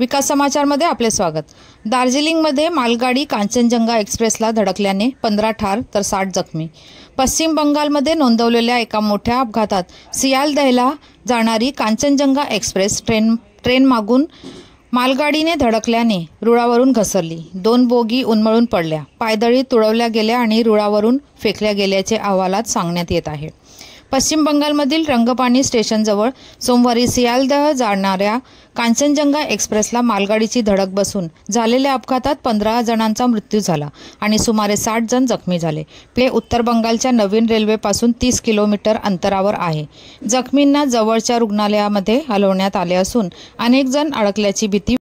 विकास समाचारमध्ये आपले स्वागत। दार्जिलिंगमध्ये मालगाडी कांचनजंगा एक्सप्रेसला धडकल्याने 15 ठार तर 60 जखमी। पश्चिम बंगालमध्ये नोंदवलेल्या एका मोठ्या अपघातात सियालदहला जाणारी कांचनजंगा एक्सप्रेस ट्रेन मागून मालगाडीने धडकल्याने रुळावरून घसरली। 2 बोगी उन्मळून पडल्या, पायदळी तुडवल्या गेल्या आणि रुळावरून फेकल्या गेल्याचे अहवालात सांगण्यात येत आहे। पश्चिम बंगालमधील रंगपानी स्टेशनजवळ सोमवारी सियालदह जाणाऱ्या कांचनजंगा एक्सप्रेसला मालगाडीची धडक बसून झालेल्या अपघातात 15 जणांचा मृत्यू झाला आणि सुमारे 60 जण जखमी झाले। हे उत्तर बंगालच्या नवीन रेल्वेपासून 30 किलोमीटर अंतरावर आहे। जखमींना जवळच्या रुग्णालयामध्ये हलवण्यात आले असून अनेक जण अडकल्याची भीती